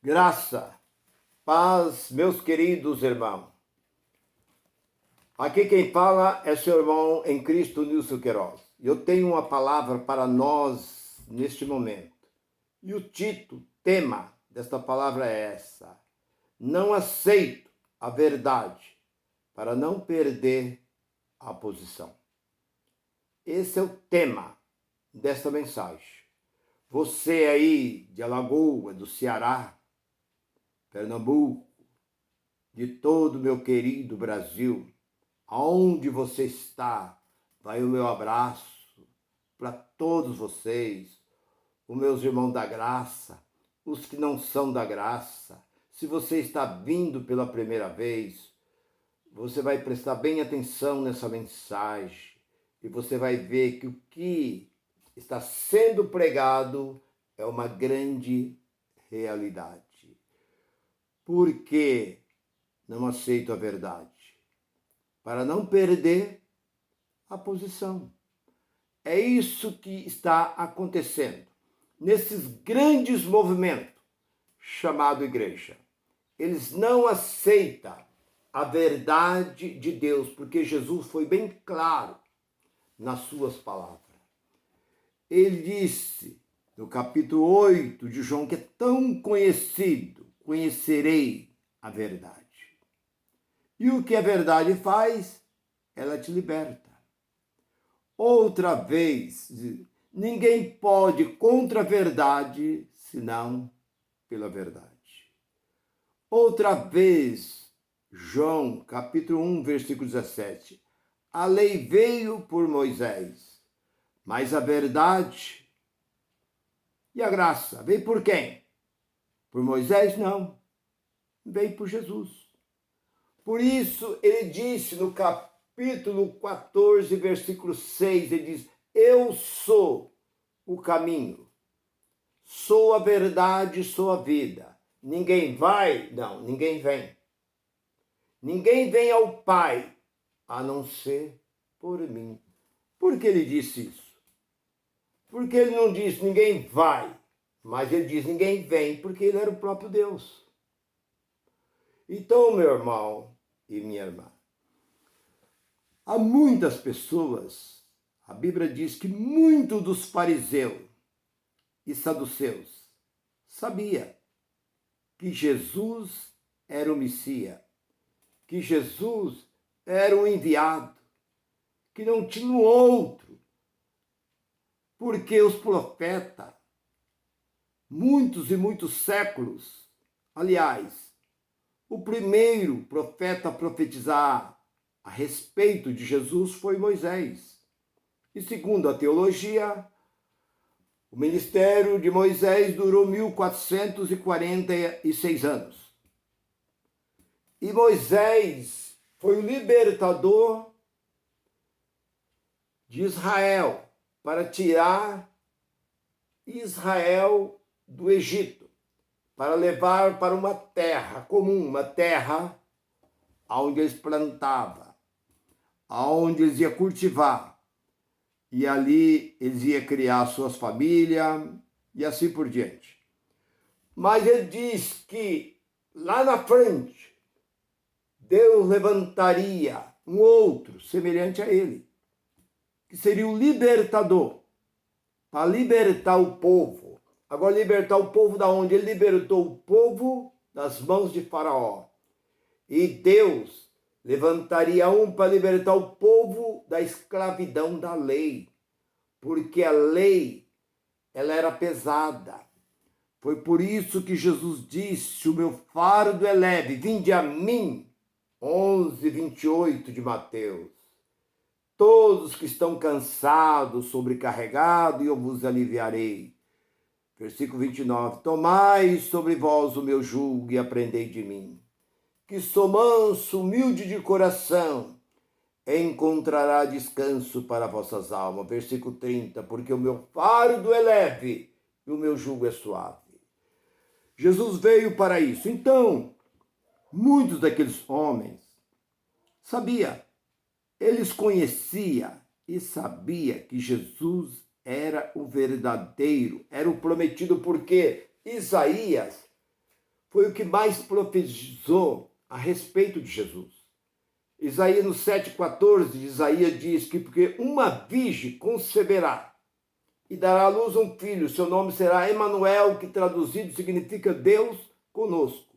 Graça, paz, meus queridos irmãos. Aqui quem fala é seu irmão em Cristo, Nilson Queiroz. Eu tenho uma palavra para nós neste momento. E o título, tema desta palavra é essa: não aceito a verdade para não perder a posição. Esse é o tema desta mensagem. Você aí de Alagoas, do Ceará, Pernambuco, de todo o meu querido Brasil, aonde você está, vai o meu abraço para todos vocês, os meus irmãos da graça, os que não são da graça. Se você está vindo pela primeira vez, você vai prestar bem atenção nessa mensagem e você vai ver que o que está sendo pregado é uma grande realidade. Por que não aceito a verdade? Para não perder a posição. É isso que está acontecendo nesses grandes movimentos chamado igreja. Eles não aceitam a verdade de Deus, porque Jesus foi bem claro nas suas palavras. Ele disse no capítulo 8 de João, que é tão conhecido: conhecerei a verdade. E o que a verdade faz? Ela te liberta. Outra vez, ninguém pode contra a verdade, senão pela verdade. Outra vez, João, capítulo 1, versículo 17. A lei veio por Moisés, mas a verdade e a graça veio por quem? Por Moisés? Não. Veio por Jesus. Por isso, ele disse no capítulo 14, versículo 6, ele diz: eu sou o caminho, sou a verdade, sou a vida. Ninguém vai, não, ninguém vem. Ninguém vem ao Pai, a não ser por mim. Por que ele disse isso? Porque ele não disse ninguém vai, mas ele diz ninguém vem, porque ele era o próprio Deus. Então, meu irmão e minha irmã, há muitas pessoas, a Bíblia diz que muitos dos fariseus e saduceus sabia que Jesus era o Messias, que Jesus era o enviado, que não tinha outro, porque os profetas, muitos e muitos séculos, aliás, o primeiro profeta a profetizar a respeito de Jesus foi Moisés. E segundo a teologia, o ministério de Moisés durou 1446 anos. E Moisés foi o libertador de Israel para tirar Israel do Egito, para levar para uma terra comum, uma terra onde eles plantavam, onde eles iam cultivar. E ali eles iam criar suas famílias e assim por diante. Mas ele diz que lá na frente, Deus levantaria um outro semelhante a ele, que seria o libertador, para libertar o povo. Agora, libertar o povo da onde? Ele libertou o povo das mãos de Faraó. E Deus levantaria um para libertar o povo da escravidão da lei. Porque a lei, ela era pesada. Foi por isso que Jesus disse: o meu fardo é leve, vinde a mim. 11:28 de Mateus. Todos que estão cansados, sobrecarregados, e eu vos aliviarei. Versículo 29. Tomai sobre vós o meu jugo e aprendei de mim, que sou manso, humilde de coração, encontrará descanso para vossas almas. Versículo 30. Porque o meu fardo é leve e o meu jugo é suave. Jesus veio para isso. Então, muitos daqueles homens sabia, eles conheciam e sabia que Jesus era o verdadeiro, era o prometido, porque Isaías foi o que mais profetizou a respeito de Jesus. Isaías no 7,14, Isaías diz que porque uma virgem conceberá e dará à luz um filho, seu nome será Emanuel, que traduzido significa Deus conosco.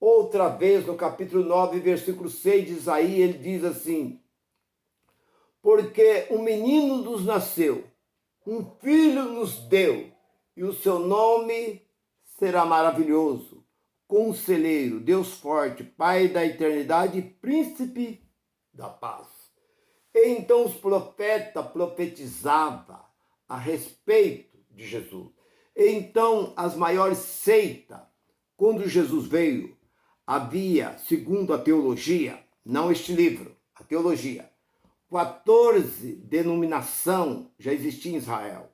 Outra vez, no capítulo 9, versículo 6 de Isaías, ele diz assim: porque um menino nos nasceu, um filho nos deu, e o seu nome será maravilhoso, Conselheiro, Deus forte, Pai da eternidade e Príncipe da paz. E então os profetas profetizavam a respeito de Jesus. E então as maiores seitas, quando Jesus veio, havia, segundo a teologia, não este livro, a teologia, 14 denominações já existiam em Israel.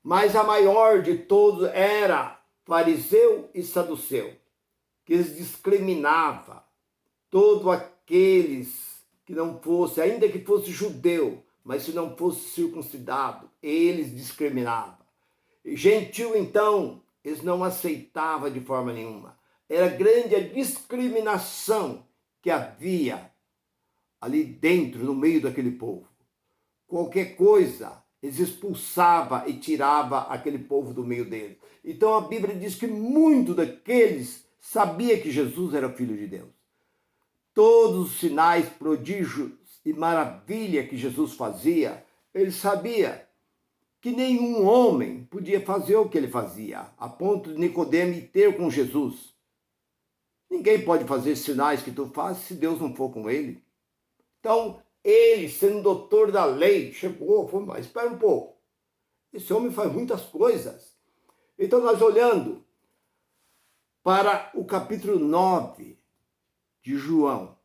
Mas a maior de todos era fariseu e saduceu, que eles discriminavam todos aqueles que não fosse, ainda que fosse judeu, mas se não fosse circuncidado, eles discriminavam. Gentil, então, eles não aceitavam de forma nenhuma. Era grande a discriminação que havia ali dentro, no meio daquele povo. Qualquer coisa, eles expulsavam e tiravam aquele povo do meio deles. Então a Bíblia diz que muitos daqueles sabia que Jesus era filho de Deus. Todos os sinais, prodígios e maravilha que Jesus fazia, ele sabia que nenhum homem podia fazer o que ele fazia, a ponto de Nicodemo ir ter com Jesus. Ninguém pode fazer sinais que tu fazes se Deus não for com ele. Então, ele, sendo doutor da lei, chegou, falou, mas espera um pouco. Esse homem faz muitas coisas. Então, nós olhando para o capítulo 9 de João,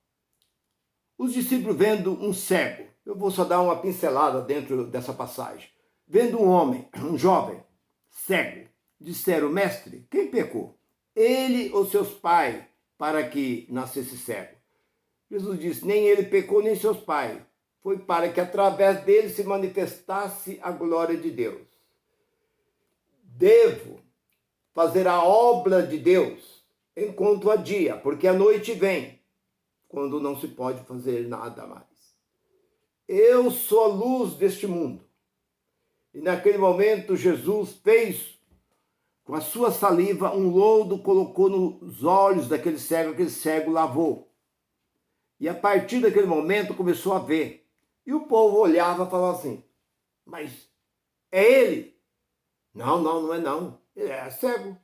os discípulos vendo um cego, eu vou só dar uma pincelada dentro dessa passagem, vendo um homem, um jovem, cego, disseram, mestre, quem pecou? Ele ou seus pais, para que nascesse cego? Jesus disse, nem ele pecou, nem seus pais. Foi para que através dele se manifestasse a glória de Deus. Devo fazer a obra de Deus enquanto há dia, porque a noite vem, quando não se pode fazer nada mais. Eu sou a luz deste mundo. E naquele momento Jesus fez com a sua saliva um lodo, colocou nos olhos daquele cego lavou. E a partir daquele momento começou a ver. E o povo olhava e falava assim, mas é ele? Não, não é não. Ele é cego.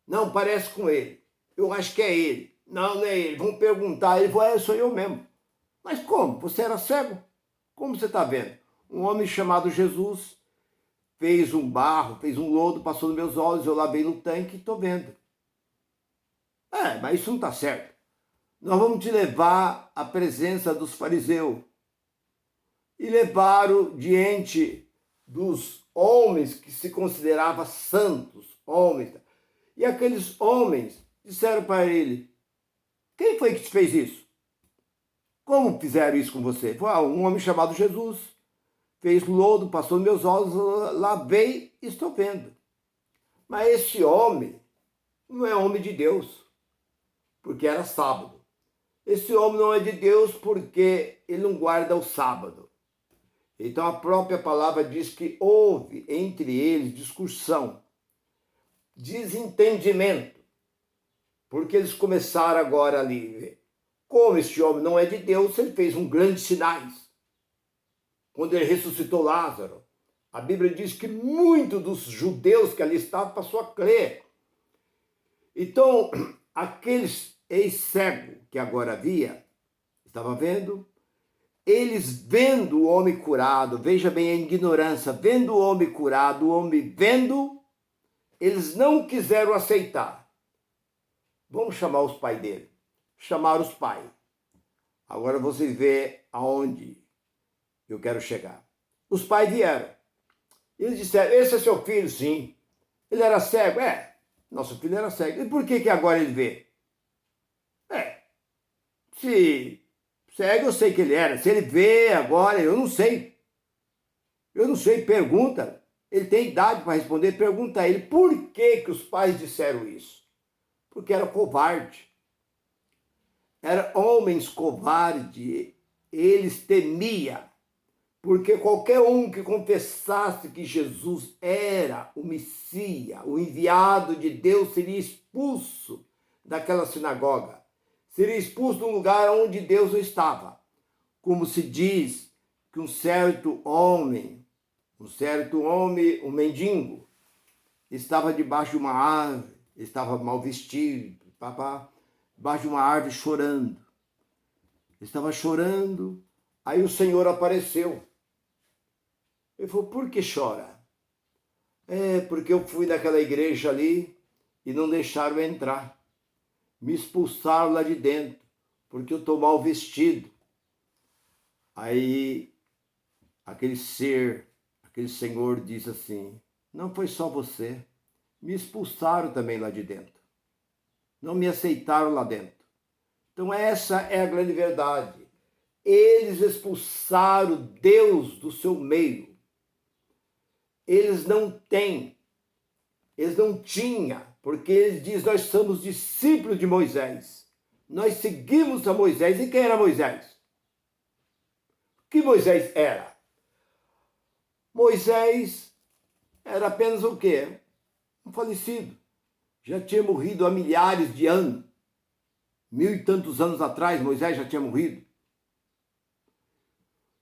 Não, parece com ele. Eu acho que é ele. Não, não é ele. Vão perguntar. Ele falou, sou eu mesmo. Mas como? Você era cego? Como você está vendo? Um homem chamado Jesus fez um barro, fez um lodo, passou nos meus olhos, eu lavei no tanque e estou vendo. Mas isso não está certo. Nós vamos te levar à presença dos fariseus. E levaram diante dos homens que se consideravam santos, homens. E aqueles homens disseram para ele, quem foi que te fez isso? Como fizeram isso com você? Foi um homem chamado Jesus, fez lodo, passou nos meus olhos, lavei e estou vendo. Mas esse homem não é homem de Deus, porque era sábado. Esse homem não é de Deus porque ele não guarda o sábado. Então a própria palavra diz que houve entre eles discussão, desentendimento, porque eles começaram agora ali, como este homem não é de Deus, ele fez um grande sinais. Quando ele ressuscitou Lázaro, a Bíblia diz que muitos dos judeus que ali estavam passou a crer. Então, aqueles ex-cegos que agora havia, estava vendo, eles vendo o homem curado, veja bem a ignorância, vendo o homem curado, o homem vendo, eles não quiseram aceitar. Vamos chamar os pais dele. Chamaram os pais. Agora você vê aonde eu quero chegar. Os pais vieram. Eles disseram, esse é seu filho? Sim. Ele era cego? Nosso filho era cego. E por que agora ele vê? Se cego eu sei que ele era. Se ele vê agora, eu não sei. Eu não sei, pergunta. Ele tem idade para responder, pergunta a ele por que os pais disseram isso. porque era covarde. Eram homens covardes, eles temiam, porque qualquer um que confessasse que Jesus era o Messias, o enviado de Deus, seria expulso daquela sinagoga, seria expulso de um lugar onde Deus não estava. Como se diz que um certo homem, um mendigo, estava debaixo de uma árvore, estava mal vestido, debaixo de uma árvore chorando. Estava chorando, aí o Senhor apareceu. Ele falou, por que chora? Porque eu fui naquela igreja ali e não deixaram eu entrar. Me expulsaram lá de dentro, porque eu estou mal vestido. Aí aquele Senhor disse assim, não foi só você, me expulsaram também lá de dentro. Não me aceitaram lá dentro. Então essa é a grande verdade. Eles expulsaram Deus do seu meio. Eles não tinham, porque eles dizem, nós somos discípulos de Moisés. Nós seguimos a Moisés. E quem era Moisés? O que Moisés era? Moisés era apenas o quê? Um falecido. Já tinha morrido há milhares de anos. 1000 e tantos anos atrás, Moisés já tinha morrido.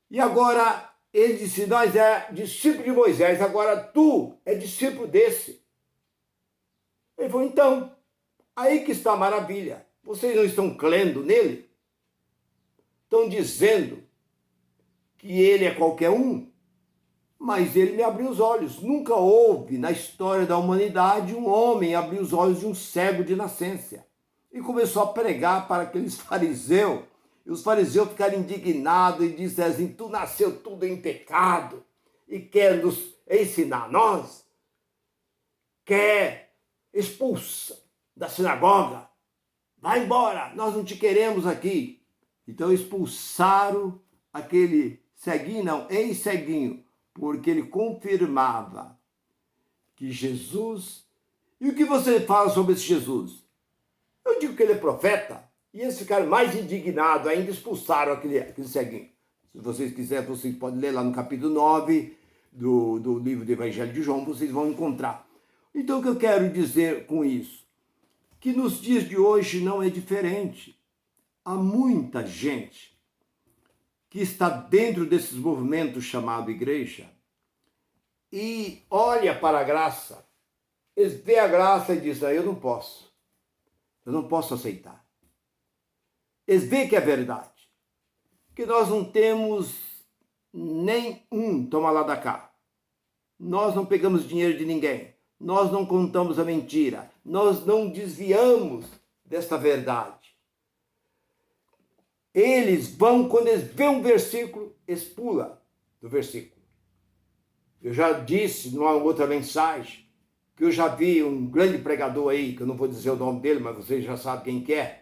E agora ele disse, nós é discípulo de Moisés, agora tu é discípulo desse. Ele falou, então, aí que está a maravilha. Vocês não estão crendo nele? Estão dizendo que ele é qualquer um? Mas ele me abriu os olhos. Nunca houve na história da humanidade um homem abrir os olhos de um cego de nascença. E começou a pregar para aqueles fariseus. E os fariseus ficaram indignados e disseram assim, tu nasceu tudo em pecado e quer nos ensinar nós? Quer expulsa da sinagoga? Vai embora, nós não te queremos aqui. Então expulsaram aquele ceguinho, não, ex-ceguinho, porque ele confirmava que Jesus... E o que você fala sobre esse Jesus? Eu digo que ele é profeta. E eles ficaram mais indignados, ainda expulsaram aquele ceguinho. Se vocês quiserem, vocês podem ler lá no capítulo 9 do livro do Evangelho de João, vocês vão encontrar. Então o que eu quero dizer com isso? Que nos dias de hoje não é diferente. Há muita gente que está dentro desses movimentos chamados igreja e olha para a graça, eles veem a graça e dizem, eu não posso aceitar. Eles veem que é verdade, que nós não temos nem um toma lá da cá. Nós não pegamos dinheiro de ninguém, nós não contamos a mentira, nós não desviamos desta verdade. Eles vão, quando eles veem um versículo, eles pulam do versículo. Eu já disse numa outra mensagem, que eu já vi um grande pregador aí, que eu não vou dizer o nome dele, mas vocês já sabem quem que é,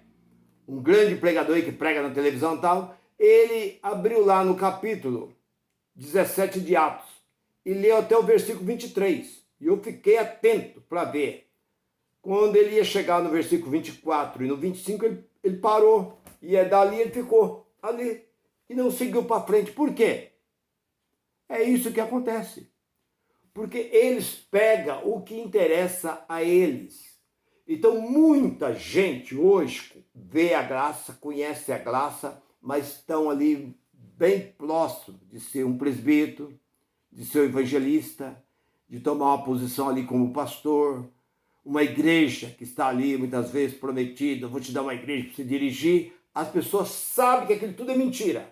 um grande pregador aí que prega na televisão e tal, ele abriu lá no capítulo 17 de Atos e leu até o versículo 23. E eu fiquei atento para ver. Quando ele ia chegar no versículo 24 e no 25, ele parou. E dali ele ficou ali e não seguiu para frente. Por quê? É isso que acontece. Porque eles pegam o que interessa a eles. Então, muita gente hoje vê a graça, conhece a graça, mas estão ali bem próximo de ser um presbítero, de ser um evangelista, de tomar uma posição ali como pastor, uma igreja que está ali muitas vezes prometida, vou te dar uma igreja para você dirigir. As pessoas sabem que aquilo tudo é mentira,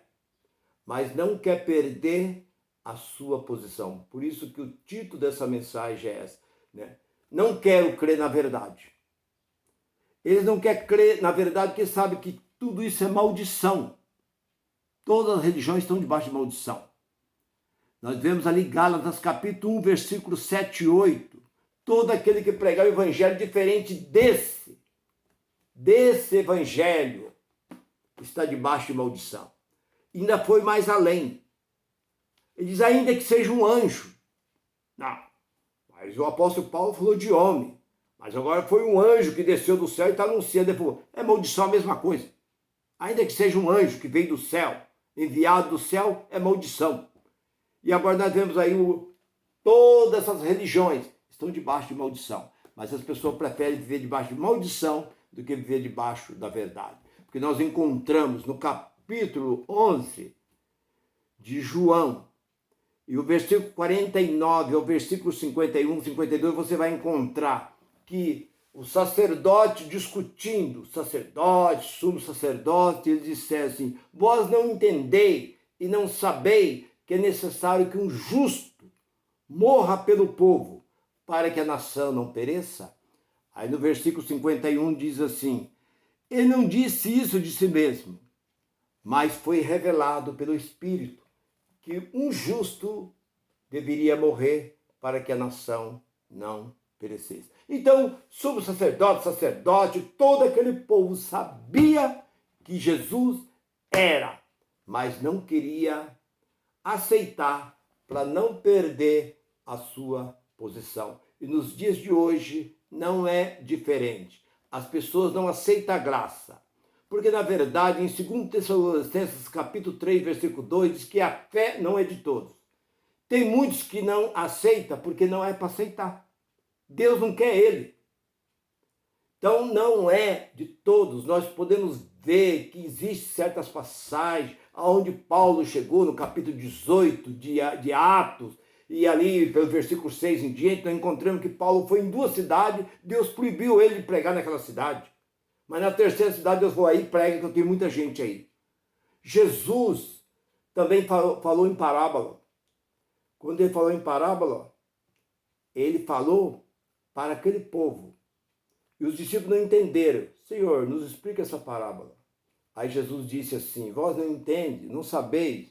mas não quer perder a sua posição. Por isso que o título dessa mensagem é essa, né? Não quero crer na verdade. Eles não querem crer na verdade porque sabem que tudo isso é maldição. Todas as religiões estão debaixo de maldição. Nós vemos ali Gálatas capítulo 1, versículo 7 e 8. Todo aquele que pregar o evangelho diferente desse evangelho está debaixo de maldição. Ainda foi mais além. Ele diz, ainda que seja um anjo. Não, mas o apóstolo Paulo falou de homem. Mas agora foi um anjo que desceu do céu e está anunciando. Depois, é maldição a mesma coisa. Ainda que seja um anjo que veio do céu, enviado do céu, é maldição. E agora nós vemos aí todas essas religiões estão debaixo de maldição. Mas as pessoas preferem viver debaixo de maldição do que viver debaixo da verdade. Porque nós encontramos no capítulo 11 de João, e o versículo 49 ao versículo 51, 52, você vai encontrar que o sacerdote discutindo, sacerdote, sumo sacerdote, ele disseram assim: vós não entendeis e não sabeis que é necessário que um justo morra pelo povo, para que a nação não pereça? Aí no versículo 51 diz assim: ele não disse isso de si mesmo, mas foi revelado pelo Espírito que um justo deveria morrer para que a nação não perecesse. Então, sumo sacerdote, todo aquele povo sabia que Jesus era, mas não queria aceitar para não perder a sua posição. E nos dias de hoje não é diferente. As pessoas não aceitam a graça. Porque, na verdade, em 2 Tessalonicenses, capítulo 3, versículo 2, diz que a fé não é de todos. Tem muitos que não aceitam porque não é para aceitar. Deus não quer ele. Então, não é de todos. Nós podemos ver que existem certas passagens onde Paulo chegou no capítulo 18 de Atos, e ali, pelo versículo 6 em diante, nós encontramos que Paulo foi em 2 cidades, Deus proibiu ele de pregar naquela cidade. Mas na 3ª cidade, Deus falou: aí prega, que eu tenho muita gente aí. Jesus também falou em parábola. Quando ele falou em parábola, ele falou para aquele povo. E os discípulos não entenderam. Senhor, nos explica essa parábola. Aí Jesus disse assim: vós não entendes, não sabeis,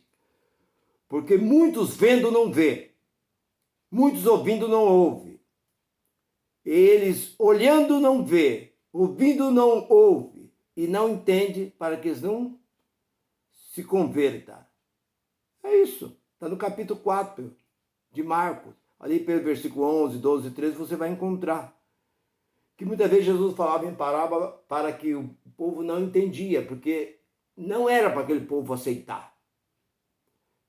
porque muitos vendo não vê, muitos ouvindo não ouvem. Eles olhando não vê, ouvindo não ouve, e não entende, para que eles não se convertam. É isso. Está no capítulo 4 de Marcos. Ali pelo versículo 11, 12 e 13 você vai encontrar que muitas vezes Jesus falava em parábola para que o povo não entendia, porque não era para aquele povo aceitar.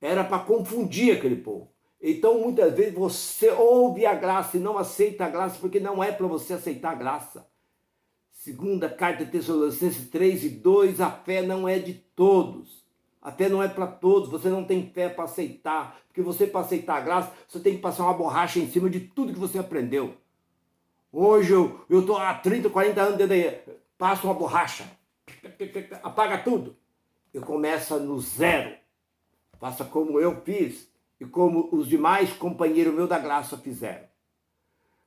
Era para confundir aquele povo. Então, muitas vezes você ouve a graça e não aceita a graça, porque não é para você aceitar a graça. Segunda carta de Tessalonicenses 3 e 2, a fé não é de todos. A fé não é para todos, você não tem fé para aceitar. Porque você, para aceitar a graça, você tem que passar uma borracha em cima de tudo que você aprendeu. Hoje eu estou há 30, 40 anos dentro daí, passo uma borracha, apaga tudo. Eu começo no zero. Faça como eu fiz e como os demais companheiros meus da graça fizeram.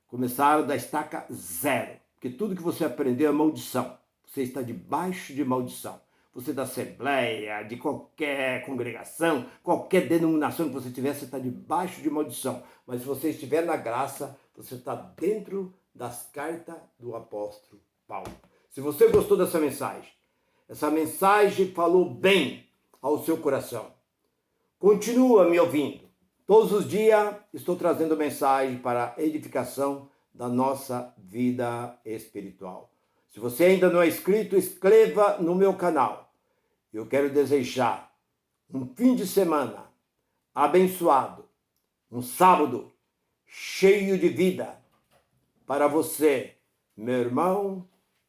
Começaram da estaca zero. Porque tudo que você aprendeu é maldição. Você está debaixo de maldição. Você da assembleia, de qualquer congregação, qualquer denominação que você tiver, você está debaixo de maldição. Mas se você estiver na graça, você está dentro das cartas do apóstolo Paulo. Se você gostou dessa mensagem, essa mensagem falou bem ao seu coração, continua me ouvindo. Todos os dias estou trazendo mensagem para a edificação da nossa vida espiritual. Se você ainda não é inscrito, inscreva no meu canal. Eu quero desejar um fim de semana abençoado, um sábado cheio de vida para você, meu irmão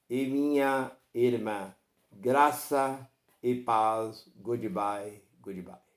e minha irmã. Graça e paz. Goodbye, goodbye.